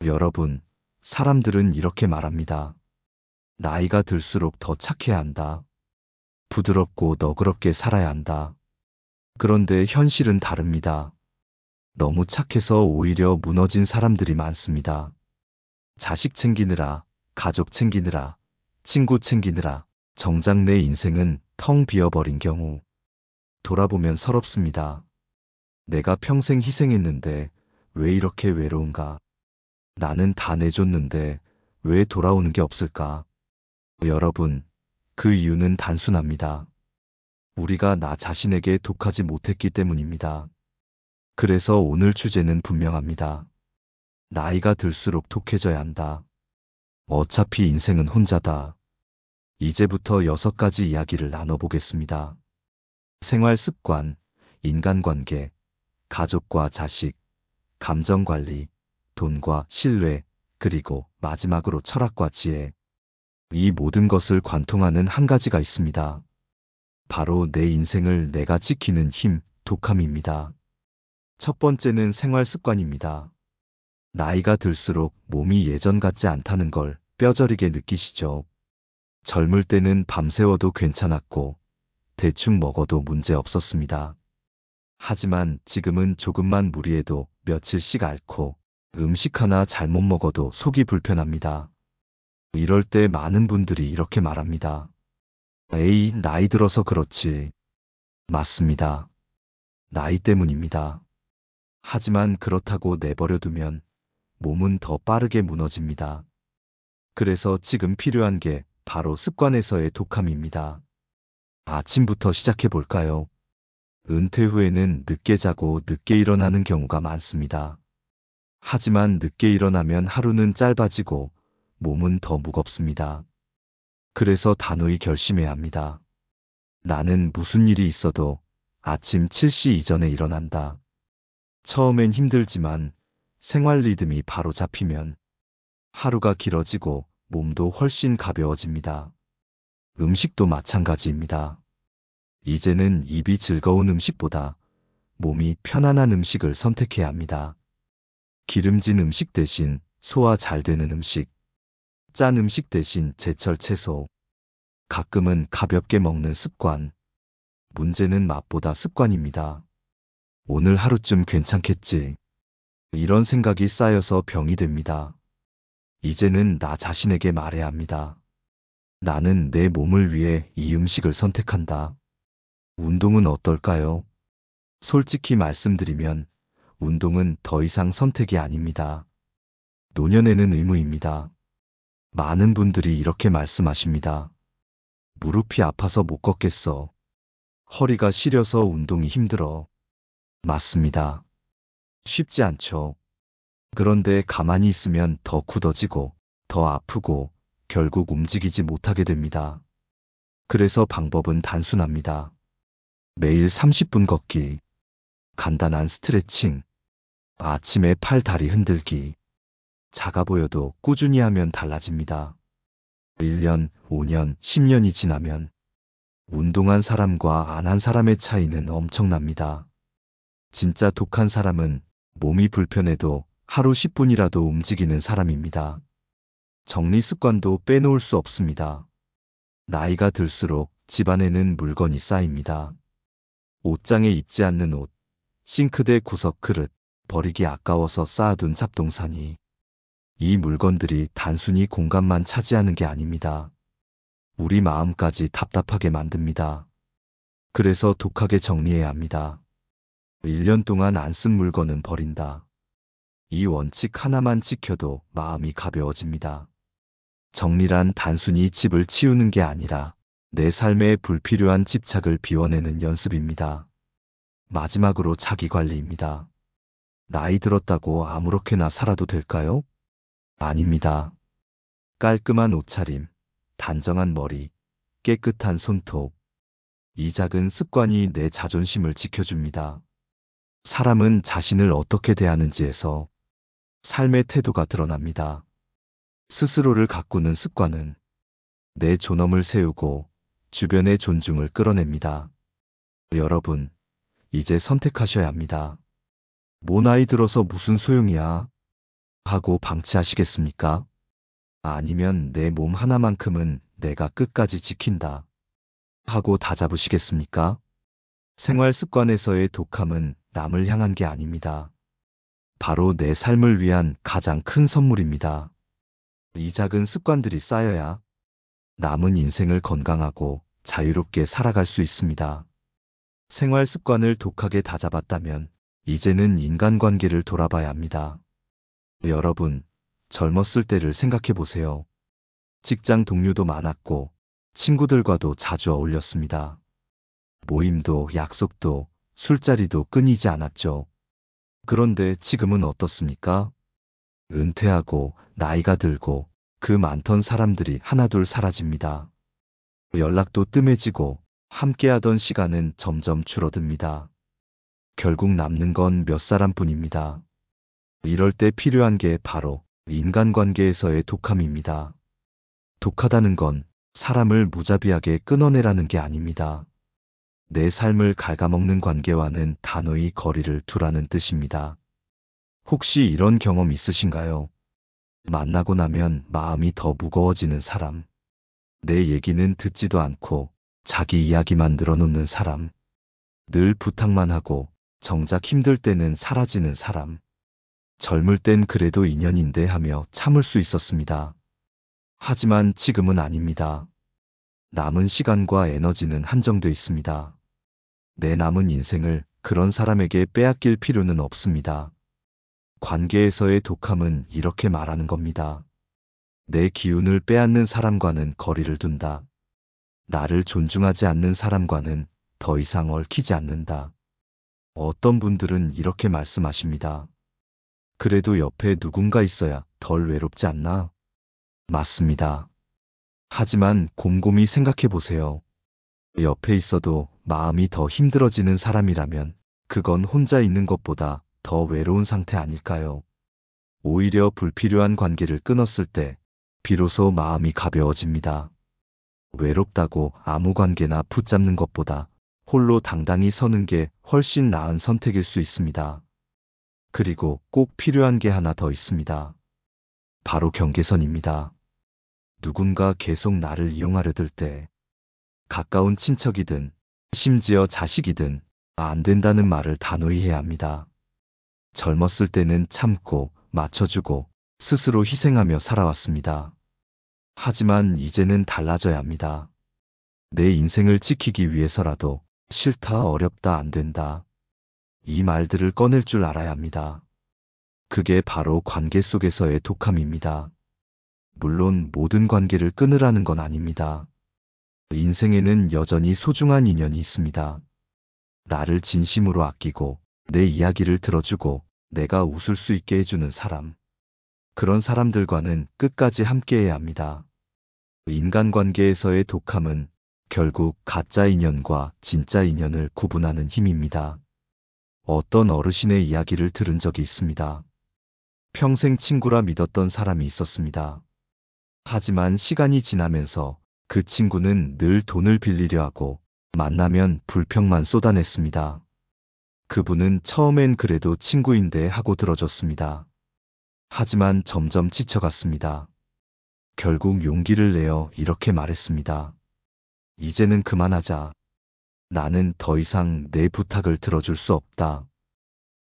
여러분, 사람들은 이렇게 말합니다. 나이가 들수록 더 착해야 한다. 부드럽고 너그럽게 살아야 한다. 그런데 현실은 다릅니다. 너무 착해서 오히려 무너진 사람들이 많습니다. 자식 챙기느라, 가족 챙기느라, 친구 챙기느라, 정작 내 인생은 텅 비어버린 경우, 돌아보면 서럽습니다. 내가 평생 희생했는데 왜 이렇게 외로운가? 나는 다 내줬는데 왜 돌아오는 게 없을까? 여러분, 그 이유는 단순합니다. 우리가 나 자신에게 독하지 못했기 때문입니다. 그래서 오늘 주제는 분명합니다. 나이가 들수록 독해져야 한다. 어차피 인생은 혼자다. 이제부터 6가지 이야기를 나눠보겠습니다. 생활 습관, 인간관계, 가족과 자식, 감정관리, 돈과 신뢰, 그리고 마지막으로 철학과 지혜. 이 모든 것을 관통하는 한 가지가 있습니다. 바로 내 인생을 내가 지키는 힘, 독함입니다. 첫 번째는 생활 습관입니다. 나이가 들수록 몸이 예전 같지 않다는 걸 뼈저리게 느끼시죠? 젊을 때는 밤새워도 괜찮았고 대충 먹어도 문제 없었습니다. 하지만 지금은 조금만 무리해도 며칠씩 앓고 음식 하나 잘못 먹어도 속이 불편합니다. 이럴 때 많은 분들이 이렇게 말합니다. 에이, 나이 들어서 그렇지. 맞습니다. 나이 때문입니다. 하지만 그렇다고 내버려두면 몸은 더 빠르게 무너집니다. 그래서 지금 필요한 게 바로 습관에서의 독함입니다. 아침부터 시작해 볼까요? 은퇴 후에는 늦게 자고 늦게 일어나는 경우가 많습니다. 하지만 늦게 일어나면 하루는 짧아지고 몸은 더 무겁습니다. 그래서 단호히 결심해야 합니다. 나는 무슨 일이 있어도 아침 7시 이전에 일어난다. 처음엔 힘들지만 생활 리듬이 바로 잡히면 하루가 길어지고 몸도 훨씬 가벼워집니다. 음식도 마찬가지입니다. 이제는 입이 즐거운 음식보다 몸이 편안한 음식을 선택해야 합니다. 기름진 음식 대신 소화 잘 되는 음식, 짠 음식 대신 제철 채소, 가끔은 가볍게 먹는 습관. 문제는 맛보다 습관입니다. 오늘 하루쯤 괜찮겠지. 이런 생각이 쌓여서 병이 됩니다. 이제는 나 자신에게 말해야 합니다. 나는 내 몸을 위해 이 음식을 선택한다. 운동은 어떨까요? 솔직히 말씀드리면 운동은 더 이상 선택이 아닙니다. 노년에는 의무입니다. 많은 분들이 이렇게 말씀하십니다. 무릎이 아파서 못 걷겠어. 허리가 시려서 운동이 힘들어. 맞습니다. 쉽지 않죠. 그런데 가만히 있으면 더 굳어지고 더 아프고 결국 움직이지 못하게 됩니다. 그래서 방법은 단순합니다. 매일 30분 걷기, 간단한 스트레칭, 아침에 팔, 다리 흔들기. 작아 보여도 꾸준히 하면 달라집니다. 1년, 5년, 10년이 지나면 운동한 사람과 안 한 사람의 차이는 엄청납니다. 진짜 독한 사람은 몸이 불편해도 하루 10분이라도 움직이는 사람입니다. 정리 습관도 빼놓을 수 없습니다. 나이가 들수록 집안에는 물건이 쌓입니다. 옷장에 입지 않는 옷, 싱크대 구석 그릇, 버리기 아까워서 쌓아둔 잡동사니. 이 물건들이 단순히 공간만 차지하는 게 아닙니다. 우리 마음까지 답답하게 만듭니다. 그래서 독하게 정리해야 합니다. 1년 동안 안 쓴 물건은 버린다. 이 원칙 하나만 지켜도 마음이 가벼워집니다. 정리란 단순히 집을 치우는 게 아니라 내 삶에 불필요한 집착을 비워내는 연습입니다. 마지막으로 자기관리입니다. 나이 들었다고 아무렇게나 살아도 될까요? 아닙니다. 깔끔한 옷차림, 단정한 머리, 깨끗한 손톱. 이 작은 습관이 내 자존심을 지켜줍니다. 사람은 자신을 어떻게 대하는지에서 삶의 태도가 드러납니다. 스스로를 가꾸는 습관은 내 존엄을 세우고 주변의 존중을 끌어냅니다. 여러분, 이제 선택하셔야 합니다. 뭐 나이 들어서 무슨 소용이야? 하고 방치하시겠습니까? 아니면 내 몸 하나만큼은 내가 끝까지 지킨다 하고 다잡으시겠습니까? 생활 습관에서의 독함은 남을 향한 게 아닙니다. 바로 내 삶을 위한 가장 큰 선물입니다. 이 작은 습관들이 쌓여야 남은 인생을 건강하고 자유롭게 살아갈 수 있습니다. 생활 습관을 독하게 다잡았다면 이제는 인간관계를 돌아봐야 합니다. 여러분, 젊었을 때를 생각해 보세요. 직장 동료도 많았고 친구들과도 자주 어울렸습니다. 모임도 약속도 술자리도 끊이지 않았죠. 그런데 지금은 어떻습니까? 은퇴하고 나이가 들고 그 많던 사람들이 하나둘 사라집니다. 연락도 뜸해지고 함께하던 시간은 점점 줄어듭니다. 결국 남는 건 몇 사람뿐입니다. 이럴 때 필요한 게 바로 인간관계에서의 독함입니다. 독하다는 건 사람을 무자비하게 끊어내라는 게 아닙니다. 내 삶을 갉아먹는 관계와는 단호히 거리를 두라는 뜻입니다. 혹시 이런 경험 있으신가요? 만나고 나면 마음이 더 무거워지는 사람. 내 얘기는 듣지도 않고 자기 이야기만 늘어놓는 사람. 늘 부탁만 하고 정작 힘들 때는 사라지는 사람. 젊을 땐 그래도 인연인데 하며 참을 수 있었습니다. 하지만 지금은 아닙니다. 남은 시간과 에너지는 한정돼 있습니다. 내 남은 인생을 그런 사람에게 빼앗길 필요는 없습니다. 관계에서의 독함은 이렇게 말하는 겁니다. 내 기운을 빼앗는 사람과는 거리를 둔다. 나를 존중하지 않는 사람과는 더 이상 얽히지 않는다. 어떤 분들은 이렇게 말씀하십니다. 그래도 옆에 누군가 있어야 덜 외롭지 않나? 맞습니다. 하지만 곰곰이 생각해 보세요. 옆에 있어도 마음이 더 힘들어지는 사람이라면 그건 혼자 있는 것보다 더 외로운 상태 아닐까요? 오히려 불필요한 관계를 끊었을 때 비로소 마음이 가벼워집니다. 외롭다고 아무 관계나 붙잡는 것보다 홀로 당당히 서는 게 훨씬 나은 선택일 수 있습니다. 그리고 꼭 필요한 게 하나 더 있습니다. 바로 경계선입니다. 누군가 계속 나를 이용하려 들 때, 가까운 친척이든 심지어 자식이든 안 된다는 말을 단호히 해야 합니다. 젊었을 때는 참고 맞춰주고 스스로 희생하며 살아왔습니다. 하지만 이제는 달라져야 합니다. 내 인생을 지키기 위해서라도 싫다, 어렵다, 안 된다. 이 말들을 꺼낼 줄 알아야 합니다. 그게 바로 관계 속에서의 독함입니다. 물론 모든 관계를 끊으라는 건 아닙니다. 인생에는 여전히 소중한 인연이 있습니다. 나를 진심으로 아끼고 내 이야기를 들어주고 내가 웃을 수 있게 해주는 사람. 그런 사람들과는 끝까지 함께해야 합니다. 인간관계에서의 독함은 결국 가짜 인연과 진짜 인연을 구분하는 힘입니다. 어떤 어르신의 이야기를 들은 적이 있습니다. 평생 친구라 믿었던 사람이 있었습니다. 하지만 시간이 지나면서 그 친구는 늘 돈을 빌리려 하고 만나면 불평만 쏟아냈습니다. 그분은 처음엔 그래도 친구인데 하고 들어줬습니다. 하지만 점점 지쳐갔습니다. 결국 용기를 내어 이렇게 말했습니다. 이제는 그만하자. 나는 더 이상 내 부탁을 들어줄 수 없다.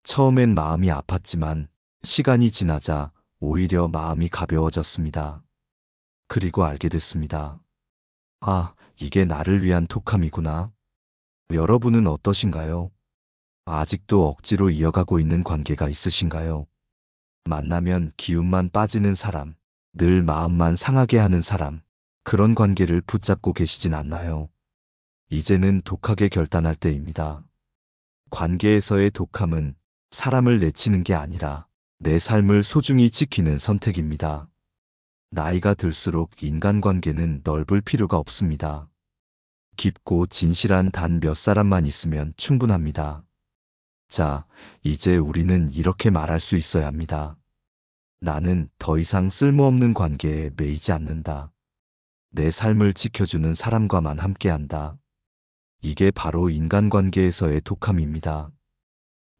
처음엔 마음이 아팠지만 시간이 지나자 오히려 마음이 가벼워졌습니다. 그리고 알게 됐습니다. 아, 이게 나를 위한 독함이구나. 여러분은 어떠신가요? 아직도 억지로 이어가고 있는 관계가 있으신가요? 만나면 기운만 빠지는 사람, 늘 마음만 상하게 하는 사람, 그런 관계를 붙잡고 계시진 않나요? 이제는 독하게 결단할 때입니다. 관계에서의 독함은 사람을 내치는 게 아니라 내 삶을 소중히 지키는 선택입니다. 나이가 들수록 인간관계는 넓을 필요가 없습니다. 깊고 진실한 단 몇 사람만 있으면 충분합니다. 자, 이제 우리는 이렇게 말할 수 있어야 합니다. 나는 더 이상 쓸모없는 관계에 매이지 않는다. 내 삶을 지켜주는 사람과만 함께한다. 이게 바로 인간관계에서의 독함입니다.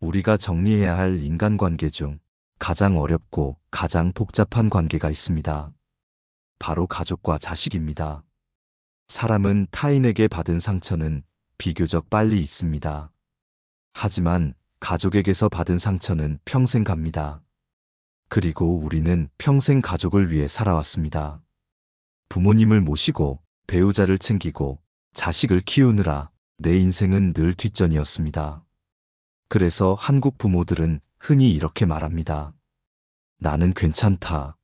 우리가 정리해야 할 인간관계 중 가장 어렵고 가장 복잡한 관계가 있습니다. 바로 가족과 자식입니다. 사람은 타인에게 받은 상처는 비교적 빨리 잊습니다. 하지만 가족에게서 받은 상처는 평생 갑니다. 그리고 우리는 평생 가족을 위해 살아왔습니다. 부모님을 모시고 배우자를 챙기고 자식을 키우느라 내 인생은 늘 뒷전이었습니다. 그래서 한국 부모들은 흔히 이렇게 말합니다. 나는 괜찮다.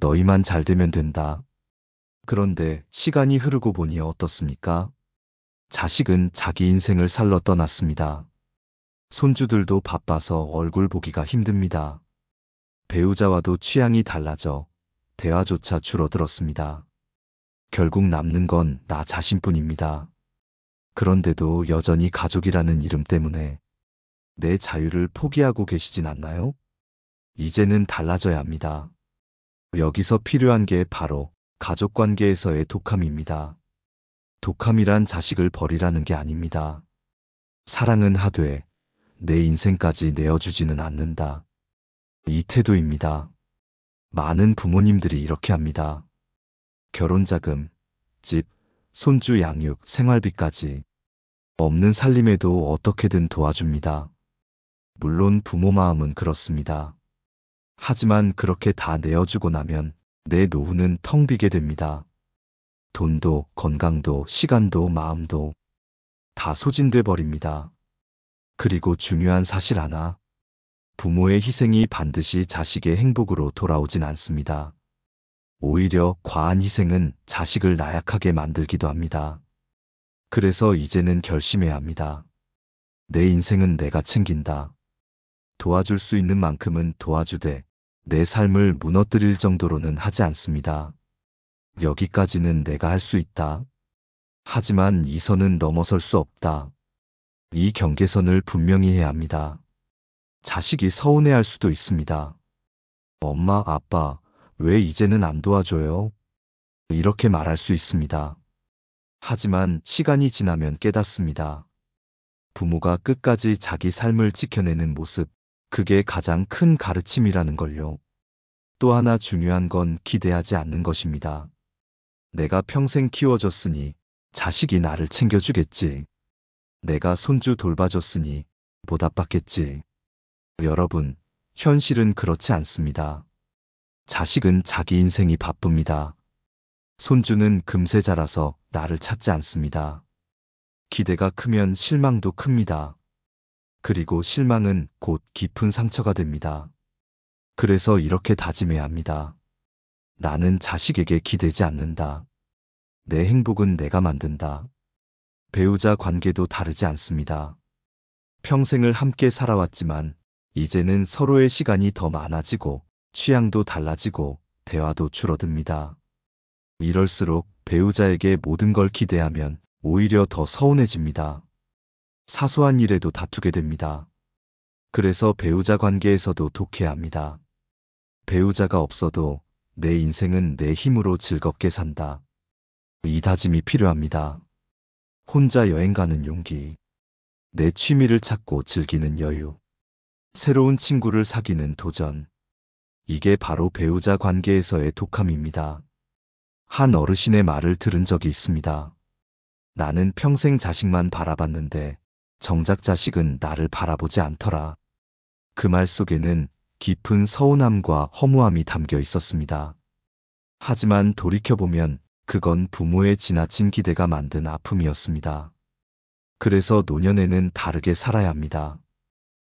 너희만 잘 되면 된다. 그런데 시간이 흐르고 보니 어떻습니까? 자식은 자기 인생을 살러 떠났습니다. 손주들도 바빠서 얼굴 보기가 힘듭니다. 배우자와도 취향이 달라져 대화조차 줄어들었습니다. 결국 남는 건 나 자신뿐입니다. 그런데도 여전히 가족이라는 이름 때문에 내 자유를 포기하고 계시진 않나요? 이제는 달라져야 합니다. 여기서 필요한 게 바로 가족 관계에서의 독함입니다. 독함이란 자식을 버리라는 게 아닙니다. 사랑은 하되 내 인생까지 내어주지는 않는다. 이 태도입니다. 많은 부모님들이 이렇게 합니다. 결혼자금, 집, 손주 양육, 생활비까지 없는 살림에도 어떻게든 도와줍니다. 물론 부모 마음은 그렇습니다. 하지만 그렇게 다 내어주고 나면 내 노후는 텅 비게 됩니다. 돈도, 건강도, 시간도, 마음도 다 소진돼 버립니다. 그리고 중요한 사실 하나, 부모의 희생이 반드시 자식의 행복으로 돌아오진 않습니다. 오히려 과한 희생은 자식을 나약하게 만들기도 합니다. 그래서 이제는 결심해야 합니다. 내 인생은 내가 챙긴다. 도와줄 수 있는 만큼은 도와주되 내 삶을 무너뜨릴 정도로는 하지 않습니다. 여기까지는 내가 할 수 있다. 하지만 이 선은 넘어설 수 없다. 이 경계선을 분명히 해야 합니다. 자식이 서운해할 수도 있습니다. 엄마, 아빠, 왜 이제는 안 도와줘요? 이렇게 말할 수 있습니다. 하지만 시간이 지나면 깨닫습니다. 부모가 끝까지 자기 삶을 지켜내는 모습, 그게 가장 큰 가르침이라는 걸요. 또 하나 중요한 건 기대하지 않는 것입니다. 내가 평생 키워줬으니 자식이 나를 챙겨주겠지. 내가 손주 돌봐줬으니 보답받겠지. 여러분, 현실은 그렇지 않습니다. 자식은 자기 인생이 바쁩니다. 손주는 금세 자라서 나를 찾지 않습니다. 기대가 크면 실망도 큽니다. 그리고 실망은 곧 깊은 상처가 됩니다. 그래서 이렇게 다짐해야 합니다. 나는 자식에게 기대지 않는다. 내 행복은 내가 만든다. 배우자 관계도 다르지 않습니다. 평생을 함께 살아왔지만 이제는 서로의 시간이 더 많아지고 취향도 달라지고 대화도 줄어듭니다. 이럴수록 배우자에게 모든 걸 기대하면 오히려 더 서운해집니다. 사소한 일에도 다투게 됩니다. 그래서 배우자 관계에서도 독해야 합니다. 배우자가 없어도 내 인생은 내 힘으로 즐겁게 산다. 이 다짐이 필요합니다. 혼자 여행 가는 용기, 내 취미를 찾고 즐기는 여유, 새로운 친구를 사귀는 도전. 이게 바로 배우자 관계에서의 독함입니다. 한 어르신의 말을 들은 적이 있습니다. 나는 평생 자식만 바라봤는데 정작 자식은 나를 바라보지 않더라. 그 말 속에는 깊은 서운함과 허무함이 담겨 있었습니다. 하지만 돌이켜보면 그건 부모의 지나친 기대가 만든 아픔이었습니다. 그래서 노년에는 다르게 살아야 합니다.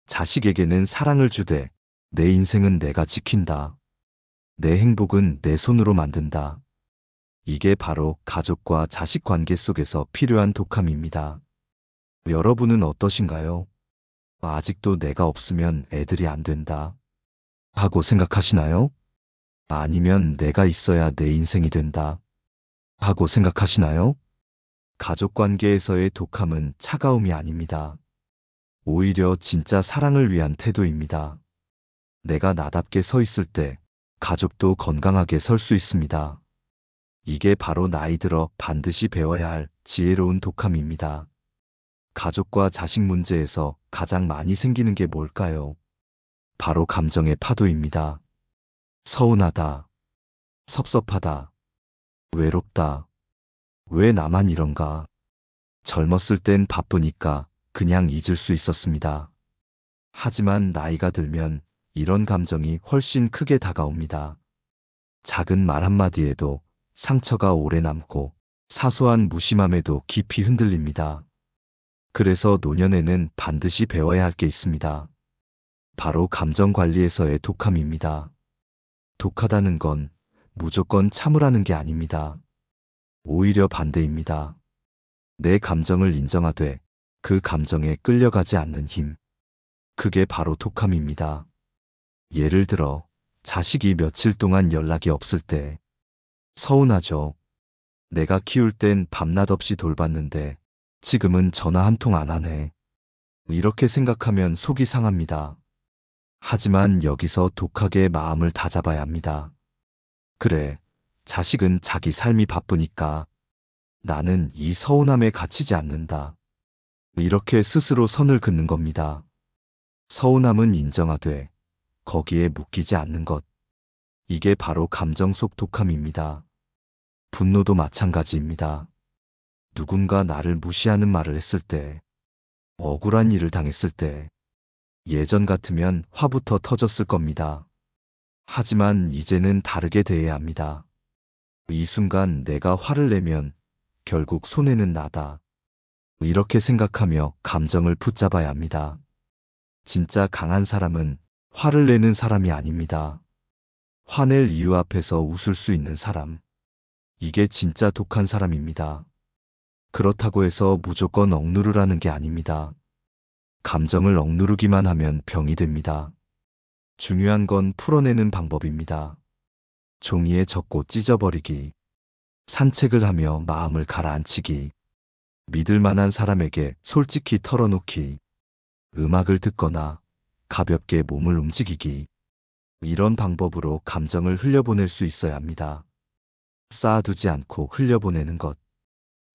자식에게는 사랑을 주되 내 인생은 내가 지킨다. 내 행복은 내 손으로 만든다. 이게 바로 가족과 자식 관계 속에서 필요한 독함입니다. 여러분은 어떠신가요? 아직도 내가 없으면 애들이 안 된다 하고 생각하시나요? 아니면 내가 있어야 내 인생이 된다 하고 생각하시나요? 가족 관계에서의 독함은 차가움이 아닙니다. 오히려 진짜 사랑을 위한 태도입니다. 내가 나답게 서 있을 때 가족도 건강하게 설 수 있습니다. 이게 바로 나이 들어 반드시 배워야 할 지혜로운 독함입니다. 가족과 자식 문제에서 가장 많이 생기는 게 뭘까요? 바로 감정의 파도입니다. 서운하다, 섭섭하다, 외롭다. 왜 나만 이런가? 젊었을 땐 바쁘니까 그냥 잊을 수 있었습니다. 하지만 나이가 들면 이런 감정이 훨씬 크게 다가옵니다. 작은 말 한마디에도 상처가 오래 남고 사소한 무심함에도 깊이 흔들립니다. 그래서 노년에는 반드시 배워야 할 게 있습니다. 바로 감정 관리에서의 독함입니다. 독하다는 건 무조건 참으라는 게 아닙니다. 오히려 반대입니다. 내 감정을 인정하되 그 감정에 끌려가지 않는 힘. 그게 바로 독함입니다. 예를 들어 자식이 며칠 동안 연락이 없을 때 서운하죠. 내가 키울 땐 밤낮 없이 돌봤는데 지금은 전화 한 통 안 하네. 이렇게 생각하면 속이 상합니다. 하지만 여기서 독하게 마음을 다잡아야 합니다. 그래, 자식은 자기 삶이 바쁘니까 나는 이 서운함에 갇히지 않는다. 이렇게 스스로 선을 긋는 겁니다. 서운함은 인정하되 거기에 묶이지 않는 것. 이게 바로 감정 속 독함입니다. 분노도 마찬가지입니다. 누군가 나를 무시하는 말을 했을 때, 억울한 일을 당했을 때, 예전 같으면 화부터 터졌을 겁니다. 하지만 이제는 다르게 대해야 합니다. 이 순간 내가 화를 내면 결국 손해는 나다. 이렇게 생각하며 감정을 붙잡아야 합니다. 진짜 강한 사람은 화를 내는 사람이 아닙니다. 화낼 이유 앞에서 웃을 수 있는 사람. 이게 진짜 독한 사람입니다. 그렇다고 해서 무조건 억누르라는 게 아닙니다. 감정을 억누르기만 하면 병이 됩니다. 중요한 건 풀어내는 방법입니다. 종이에 적고 찢어버리기, 산책을 하며 마음을 가라앉히기, 믿을 만한 사람에게 솔직히 털어놓기, 음악을 듣거나 가볍게 몸을 움직이기. 이런 방법으로 감정을 흘려보낼 수 있어야 합니다. 쌓아두지 않고 흘려보내는 것.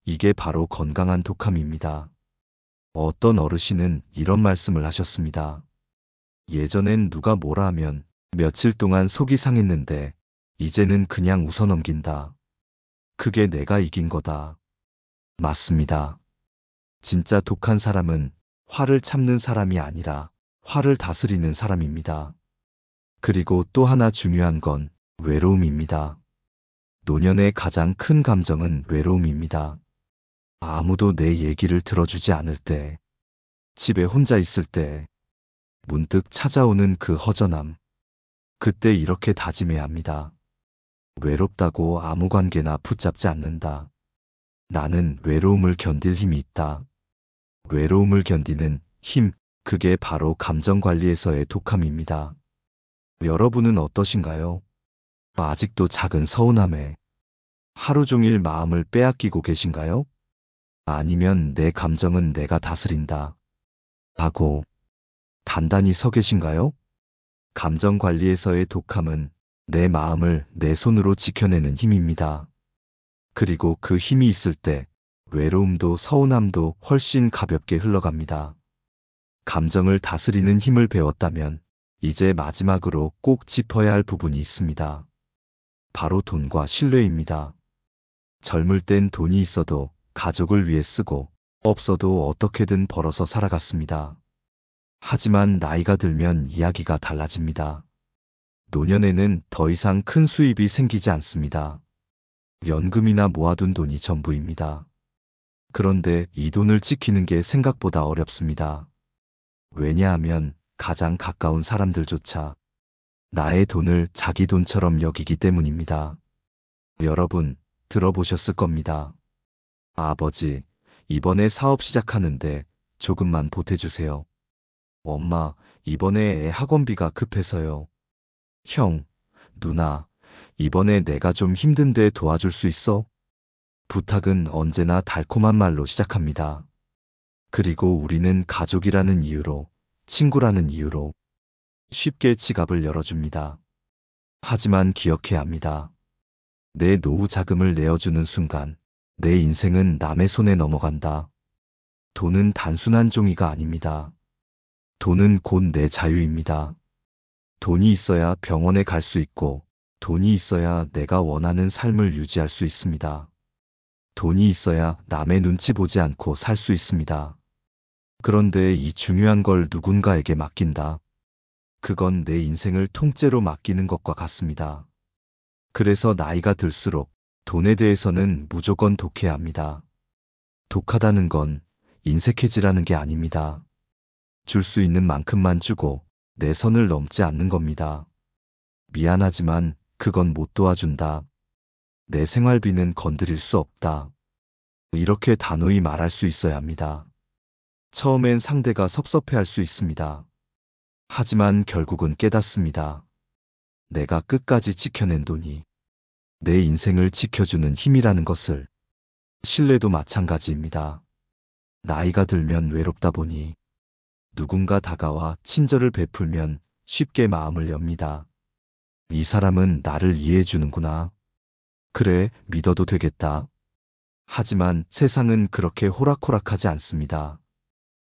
이게 바로 건강한 독함입니다. 어떤 어르신은 이런 말씀을 하셨습니다. 예전엔 누가 뭐라 하면 며칠 동안 속이 상했는데 이제는 그냥 웃어넘긴다. 그게 내가 이긴 거다. 맞습니다. 진짜 독한 사람은 화를 참는 사람이 아니라 화를 다스리는 사람입니다. 그리고 또 하나 중요한 건 외로움입니다. 노년의 가장 큰 감정은 외로움입니다. 아무도 내 얘기를 들어주지 않을 때, 집에 혼자 있을 때, 문득 찾아오는 그 허전함. 그때 이렇게 다짐해야 합니다. 외롭다고 아무 관계나 붙잡지 않는다. 나는 외로움을 견딜 힘이 있다. 외로움을 견디는 힘, 그게 바로 감정 관리에서의 독함입니다. 여러분은 어떠신가요? 아직도 작은 서운함에 하루 종일 마음을 빼앗기고 계신가요? 아니면 내 감정은 내가 다스린다 하고 단단히 서 계신가요? 감정 관리에서의 독함은 내 마음을 내 손으로 지켜내는 힘입니다. 그리고 그 힘이 있을 때 외로움도 서운함도 훨씬 가볍게 흘러갑니다. 감정을 다스리는 힘을 배웠다면 이제 마지막으로 꼭 짚어야 할 부분이 있습니다. 바로 돈과 신뢰입니다. 젊을 땐 돈이 있어도 가족을 위해 쓰고 없어도 어떻게든 벌어서 살아갔습니다. 하지만 나이가 들면 이야기가 달라집니다. 노년에는 더 이상 큰 수입이 생기지 않습니다. 연금이나 모아둔 돈이 전부입니다. 그런데 이 돈을 지키는 게 생각보다 어렵습니다. 왜냐하면 가장 가까운 사람들조차 나의 돈을 자기 돈처럼 여기기 때문입니다. 여러분, 들어보셨을 겁니다. 아버지, 이번에 사업 시작하는데 조금만 보태주세요. 엄마, 이번에 애 학원비가 급해서요. 형, 누나, 이번에 내가 좀 힘든데 도와줄 수 있어? 부탁은 언제나 달콤한 말로 시작합니다. 그리고 우리는 가족이라는 이유로, 친구라는 이유로 쉽게 지갑을 열어줍니다. 하지만 기억해야 합니다. 내 노후 자금을 내어주는 순간 내 인생은 남의 손에 넘어간다. 돈은 단순한 종이가 아닙니다. 돈은 곧 내 자유입니다. 돈이 있어야 병원에 갈 수 있고, 돈이 있어야 내가 원하는 삶을 유지할 수 있습니다. 돈이 있어야 남의 눈치 보지 않고 살 수 있습니다. 그런데 이 중요한 걸 누군가에게 맡긴다. 그건 내 인생을 통째로 맡기는 것과 같습니다. 그래서 나이가 들수록 돈에 대해서는 무조건 독해야 합니다. 독하다는 건 인색해지라는 게 아닙니다. 줄 수 있는 만큼만 주고 내 선을 넘지 않는 겁니다. 미안하지만 그건 못 도와준다. 내 생활비는 건드릴 수 없다. 이렇게 단호히 말할 수 있어야 합니다. 처음엔 상대가 섭섭해할 수 있습니다. 하지만 결국은 깨닫습니다. 내가 끝까지 지켜낸 돈이 내 인생을 지켜주는 힘이라는 것을. 신뢰도 마찬가지입니다. 나이가 들면 외롭다 보니 누군가 다가와 친절을 베풀면 쉽게 마음을 엽니다. 이 사람은 나를 이해해 주는구나. 그래, 믿어도 되겠다. 하지만 세상은 그렇게 호락호락하지 않습니다.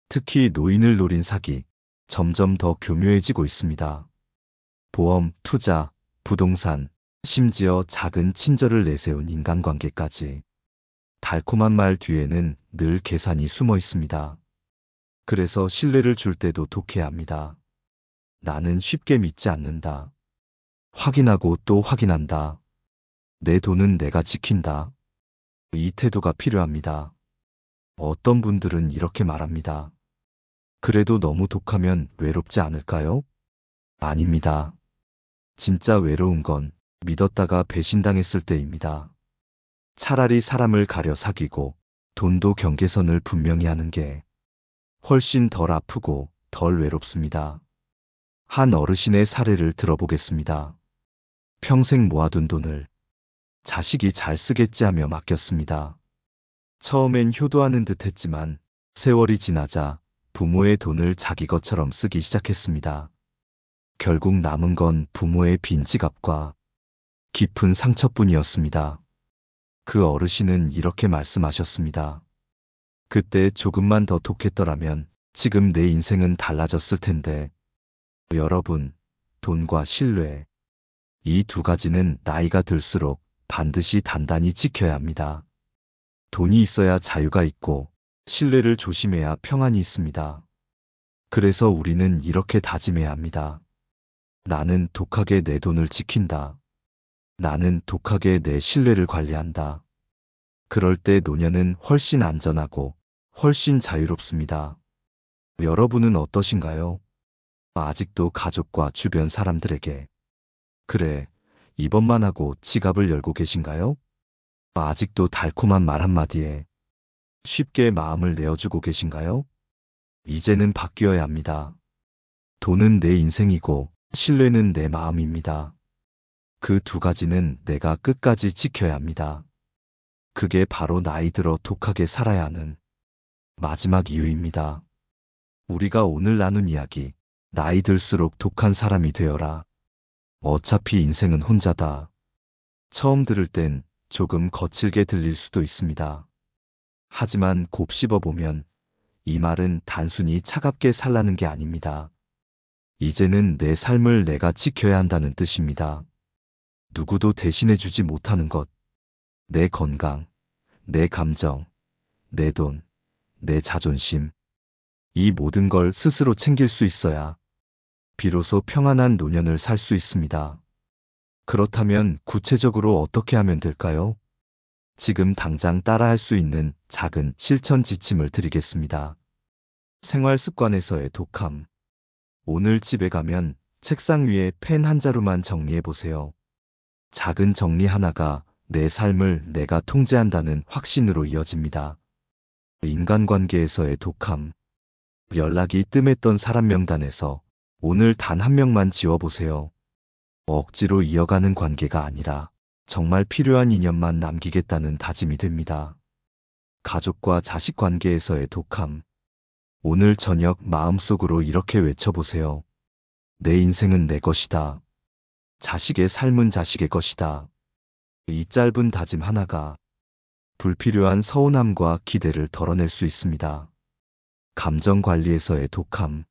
특히 노인을 노린 사기, 점점 더 교묘해지고 있습니다. 보험, 투자, 부동산, 심지어 작은 친절을 내세운 인간관계까지. 달콤한 말 뒤에는 늘 계산이 숨어 있습니다. 그래서 신뢰를 줄 때도 독해야 합니다. 나는 쉽게 믿지 않는다. 확인하고 또 확인한다. 내 돈은 내가 지킨다. 이 태도가 필요합니다. 어떤 분들은 이렇게 말합니다. 그래도 너무 독하면 외롭지 않을까요? 아닙니다. 진짜 외로운 건 믿었다가 배신당했을 때입니다. 차라리 사람을 가려 사귀고 돈도 경계선을 분명히 하는 게 훨씬 덜 아프고 덜 외롭습니다. 한 어르신의 사례를 들어보겠습니다. 평생 모아둔 돈을 자식이 잘 쓰겠지 하며 맡겼습니다. 처음엔 효도하는 듯 했지만 세월이 지나자 부모의 돈을 자기 것처럼 쓰기 시작했습니다. 결국 남은 건 부모의 빈 지갑과 깊은 상처뿐이었습니다. 그 어르신은 이렇게 말씀하셨습니다. 그때 조금만 더 독했더라면 지금 내 인생은 달라졌을 텐데. 여러분, 돈과 신뢰, 이 두 가지는 나이가 들수록 반드시 단단히 지켜야 합니다. 돈이 있어야 자유가 있고 신뢰를 조심해야 평안이 있습니다. 그래서 우리는 이렇게 다짐해야 합니다. 나는 독하게 내 돈을 지킨다. 나는 독하게 내 신뢰를 관리한다. 그럴 때 노년은 훨씬 안전하고 훨씬 자유롭습니다. 여러분은 어떠신가요? 아직도 가족과 주변 사람들에게 그래, 이번만 하고 지갑을 열고 계신가요? 아직도 달콤한 말 한마디에 쉽게 마음을 내어주고 계신가요? 이제는 바뀌어야 합니다. 돈은 내 인생이고 신뢰는 내 마음입니다. 그 두 가지는 내가 끝까지 지켜야 합니다. 그게 바로 나이 들어 독하게 살아야 하는 마지막 이유입니다. 우리가 오늘 나눈 이야기, 나이 들수록 독한 사람이 되어라. 어차피 인생은 혼자다. 처음 들을 땐 조금 거칠게 들릴 수도 있습니다. 하지만 곱씹어보면 이 말은 단순히 차갑게 살라는 게 아닙니다. 이제는 내 삶을 내가 지켜야 한다는 뜻입니다. 누구도 대신해주지 못하는 것, 내 건강, 내 감정, 내 돈, 내 자존심, 이 모든 걸 스스로 챙길 수 있어야 비로소 평안한 노년을 살 수 있습니다. 그렇다면 구체적으로 어떻게 하면 될까요? 지금 당장 따라할 수 있는 작은 실천 지침을 드리겠습니다. 생활 습관에서의 독함. 오늘 집에 가면 책상 위에 펜 한 자루만 정리해 보세요. 작은 정리 하나가 내 삶을 내가 통제한다는 확신으로 이어집니다. 인간관계에서의 독함. 연락이 뜸했던 사람 명단에서 오늘 단 한 명만 지워보세요. 억지로 이어가는 관계가 아니라 정말 필요한 인연만 남기겠다는 다짐이 됩니다. 가족과 자식 관계에서의 독함. 오늘 저녁 마음속으로 이렇게 외쳐보세요. 내 인생은 내 것이다. 자식의 삶은 자식의 것이다. 이 짧은 다짐 하나가 불필요한 서운함과 기대를 덜어낼 수 있습니다. 감정 관리에서의 독함.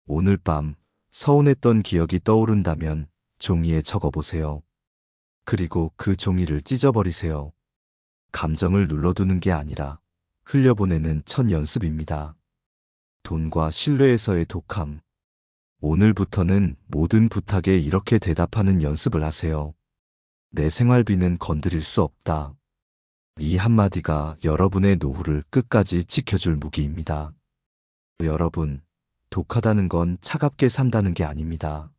오늘 밤 서운했던 기억이 떠오른다면 종이에 적어보세요. 그리고 그 종이를 찢어버리세요. 감정을 눌러두는 게 아니라 흘려보내는 첫 연습입니다. 돈과 신뢰에서의 독함. 오늘부터는 모든 부탁에 이렇게 대답하는 연습을 하세요. 내 생활비는 건드릴 수 없다. 이 한마디가 여러분의 노후를 끝까지 지켜줄 무기입니다. 여러분, 독하다는 건 차갑게 산다는 게 아닙니다.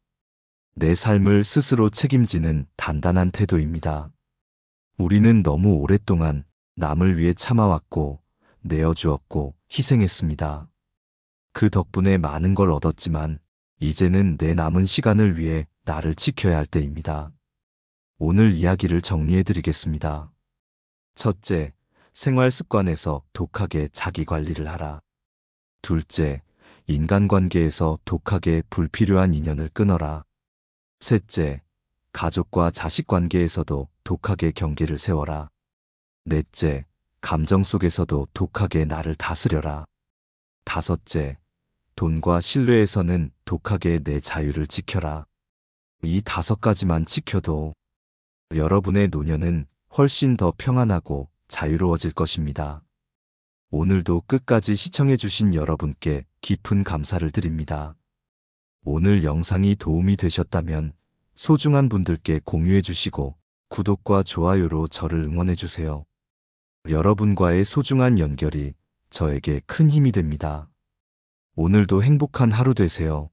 내 삶을 스스로 책임지는 단단한 태도입니다. 우리는 너무 오랫동안 남을 위해 참아왔고, 내어주었고, 희생했습니다. 그 덕분에 많은 걸 얻었지만, 이제는 내 남은 시간을 위해 나를 지켜야 할 때입니다. 오늘 이야기를 정리해드리겠습니다. 첫째, 생활 습관에서 독하게 자기 관리를 하라. 둘째, 인간관계에서 독하게 불필요한 인연을 끊어라. 셋째, 가족과 자식 관계에서도 독하게 경계를 세워라. 넷째, 감정 속에서도 독하게 나를 다스려라. 다섯째, 돈과 신뢰에서는 독하게 내 자유를 지켜라. 이 5가지만 지켜도 여러분의 노년은 훨씬 더 평안하고 자유로워질 것입니다. 오늘도 끝까지 시청해주신 여러분께 깊은 감사를 드립니다. 오늘 영상이 도움이 되셨다면 소중한 분들께 공유해주시고 구독과 좋아요로 저를 응원해주세요. 여러분과의 소중한 연결이 저에게 큰 힘이 됩니다. 오늘도 행복한 하루 되세요.